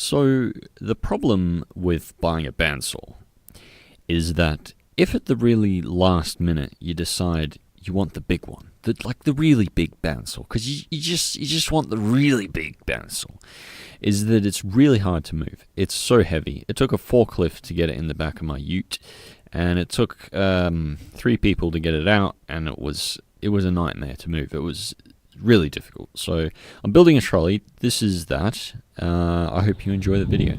So the problem with buying a bandsaw is that if at the really last minute you decide you want the big one, the really big bandsaw, because you just want the really big bandsaw, is that it's really hard to move. It's so heavy. It took a forklift to get it in the back of my ute, and it took 3 people to get it out, and it was a nightmare to move. It was really difficult. So I'm building a trolley. This is that. I hope you enjoy the video.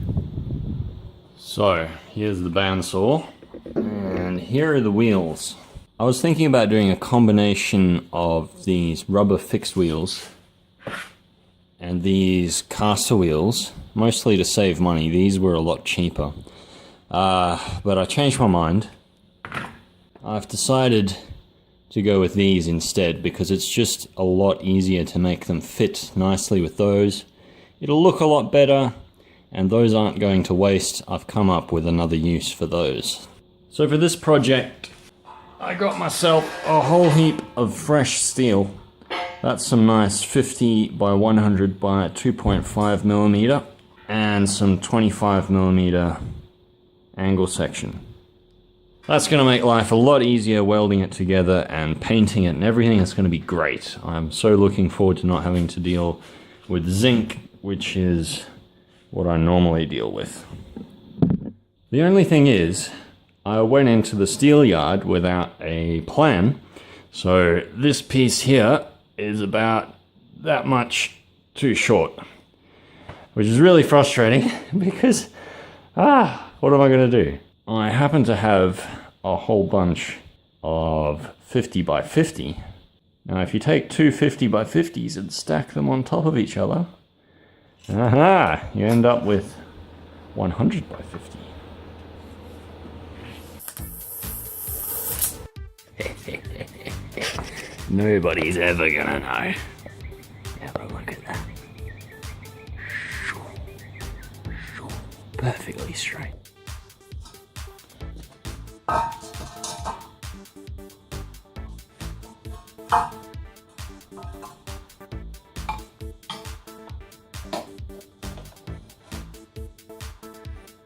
So here's the bandsaw, and here are the wheels. I was thinking about doing a combination of these rubber fixed wheels and these caster wheels, mostly to save money. These were a lot cheaper. But I changed my mind. I've decided to go with these instead because it's just a lot easier to make them fit nicely with those. It'll look a lot better, and those aren't going to waste. I've come up with another use for those. So for this project, I got myself a whole heap of fresh steel. That's some nice 50 by 100 by 2.5 millimeter and some 25 millimeter angle section. That's going to make life a lot easier welding it together and painting it and everything. It's going to be great. I'm so looking forward to not having to deal with zinc, which is what I normally deal with. The only thing is, I went into the steel yard without a plan, so this piece here is about that much too short, which is really frustrating because, what am I going to do? I happen to have a whole bunch of 50 by 50. Now if you take two 50 by 50s and stack them on top of each other, you end up with 100 by 50. Nobody's ever gonna know. Have a look at that. Perfectly straight.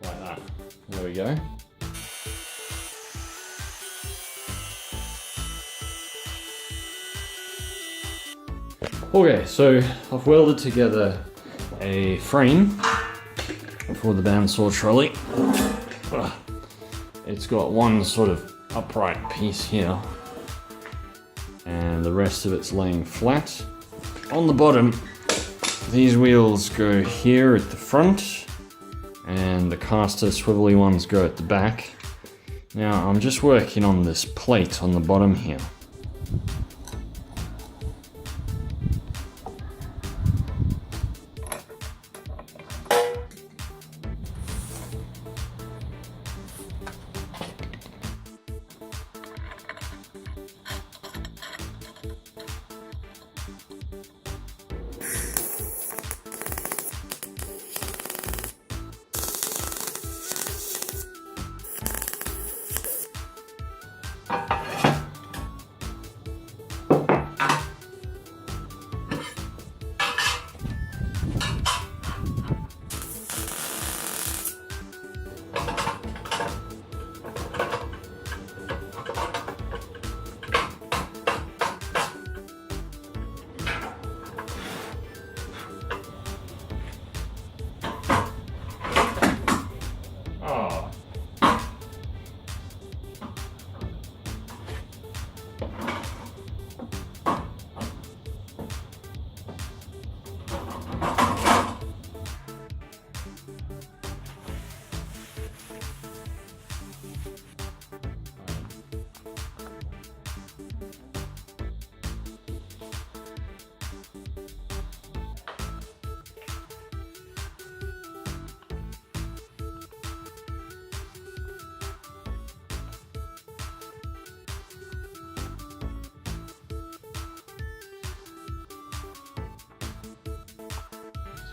Like that. There we go. Okay, so I've welded together a frame for the bandsaw trolley. It's got one sort of upright piece here, and the rest of it's laying flat. On the bottom, these wheels go here at the front, and the caster swivelly ones go at the back. Now I'm just working on this plate on the bottom here.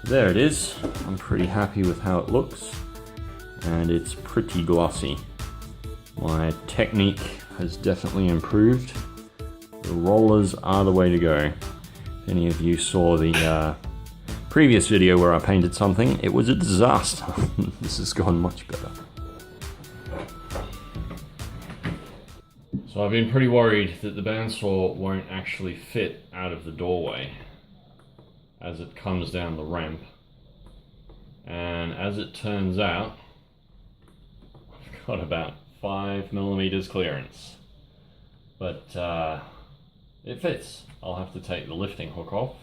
There it is. I'm pretty happy with how it looks, and it's pretty glossy. My technique has definitely improved. The rollers are the way to go. If any of you saw the previous video where I painted something, it was a disaster. This has gone much better. So I've been pretty worried that the bandsaw won't actually fit out of the doorway as it comes down the ramp. And as it turns out, I've got about 5mm clearance. But it fits. I'll have to take the lifting hook off,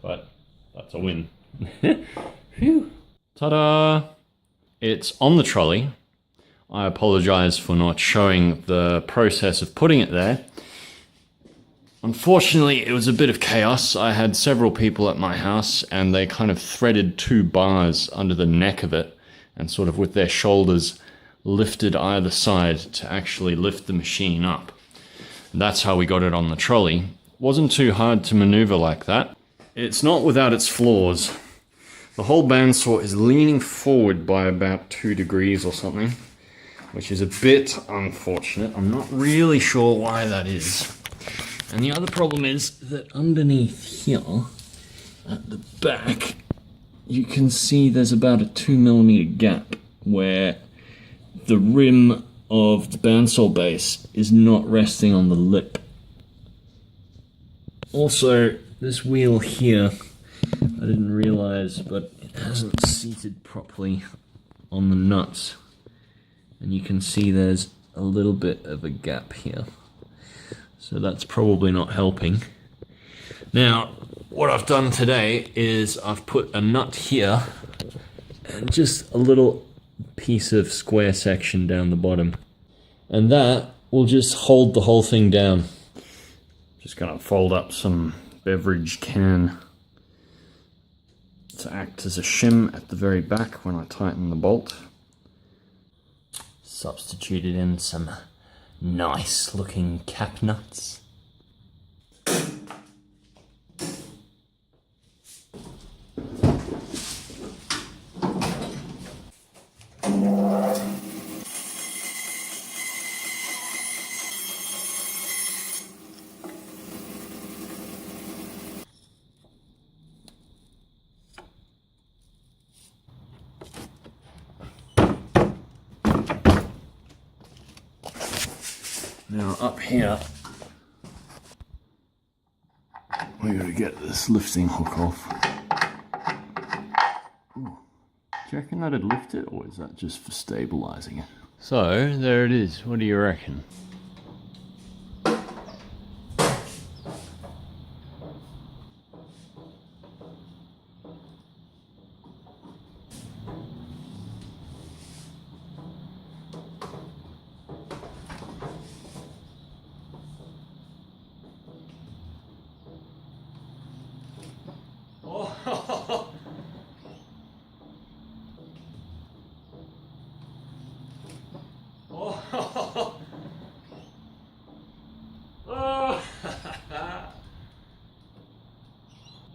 but that's a win. Phew. Ta-da! It's on the trolley. I apologize for not showing the process of putting it there. Unfortunately, it was a bit of chaos. I had several people at my house and they kind of threaded 2 bars under the neck of it and sort of with their shoulders lifted either side to actually lift the machine up. That's how we got it on the trolley. Wasn't too hard to maneuver like that. It's not without its flaws. The whole bandsaw is leaning forward by about 2 degrees or something, which is a bit unfortunate. I'm not really sure why that is. And the other problem is that underneath here, at the back, you can see there's about a 2mm gap where the rim of the bandsaw base is not resting on the lip. Also, this wheel here, I didn't realize, but it hasn't seated properly on the nuts. And you can see there's a little bit of a gap here. So that's probably not helping. Now, what I've done today is I've put a nut here and just a little piece of square section down the bottom. And that will just hold the whole thing down. Just gonna fold up some beverage can to act as a shim at the very back when I tighten the bolt. Substituted in some nice looking cap nuts. Now up here, we gotta get this lifting hook off. Ooh. Do you reckon that'd lift it, or is that just for stabilizing it? So, there it is. What do you reckon?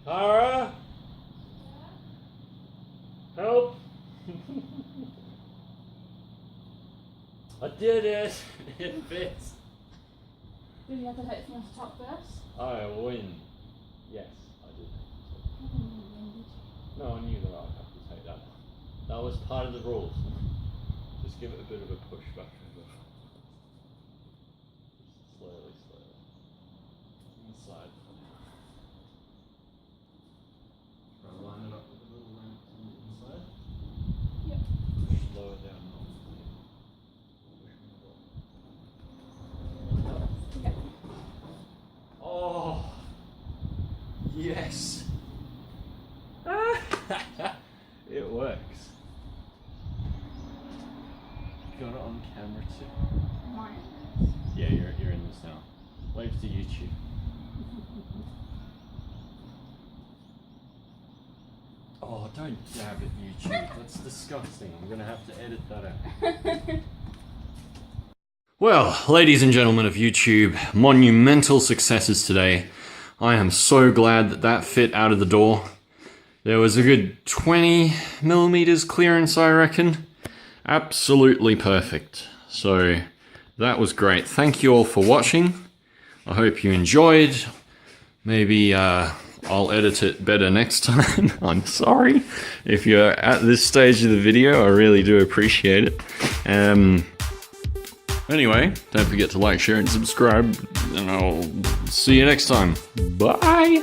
Tara? Help! I did it! It fits! Did you have to take it from the top first? I win. Yes, I did. No, I knew that I'd have to take that. That was part of the rules. Just give it a bit of a push back. Slowly, slowly. Inside. Try to line it up with a little ramp on the inside. Yep. Push lower down. Yep. Oh, yes. It works. Got it on camera too. Mine. Yeah, you're in this now. Wave to YouTube. Oh, don't dab at YouTube. That's disgusting. I'm gonna have to edit that out. Well, ladies and gentlemen of YouTube, monumental successes today. I am so glad that that fit out of the door. There was a good 20mm clearance, I reckon. Absolutely perfect. So that was great. Thank you all for watching. I hope you enjoyed. Maybe I'll edit it better next time. I'm sorry. If you're at this stage of the video, I really do appreciate it. Anyway, don't forget to like, share, and subscribe, and I'll see you next time. Bye!